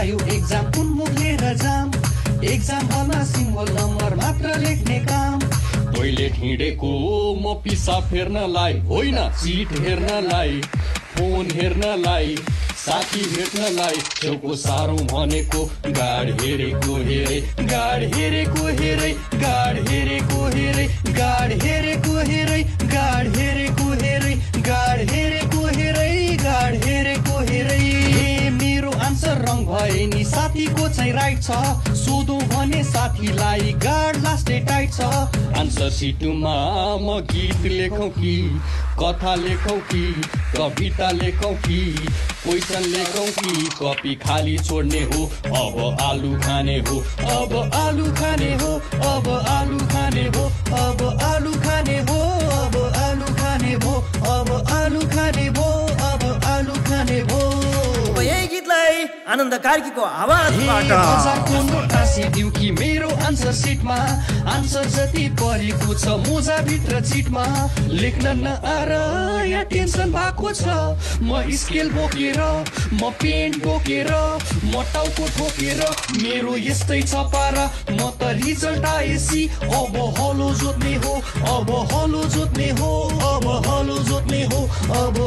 आयो एक्जाम कुन मुखलेर जाम एक्जाम हलमा सिम्बल नम्बर मात्र लेख्ने काम टोइलेट हिँडेको म पिसाब फेर्नलाई होइन सिट हेर्नलाई फोन हेर्नलाई साथी भेट्नलाई छेउको सारौँ भनेको गाड हेरेको हेरै गाड हेरेको हेरै गाड हेरेको हेरै गाड हेरेको हेरै गाड हेरेको हेरै गाड हेरेको हेरै गाड हेरेको हेरै मेरो आन्सर रङ भए नि साथीको चाहिँ राइट छ सोधौँ भने साथीलाई गाड लास्टै टाइट छ आन्सर सिटमा म गीत लेखौँ कि कथा लेखौँ कि कविता लेखौँ कि क्वेसन लेखौँ कि कपी खाली छोड्ने हो अब आलु खाने हो अब आलु खाने हो अब आलु खाने हो अब आलु खाने हो अब आलु खाने हो अब आलु खाने हो अब आलु खाने हो यही गीतलाई आनन्द कार्कीको आवाजबाट मजाको नोट टाँसिदिउ कि मेरो आन्सर सिटमा आन्सर जति परेको छ मोजा भित्र चिटमा लेख्न नआएर या टेन्सन भएको छ म स्केल बोकेर म पेन बोकेर म टाउको ठोकेर मेरो यस्तै छ पारा म त रिजल्ट आएसी अब हलो जोत्ने हो अब हलो जोत्ने हो अब हलो जोत्ने हो अब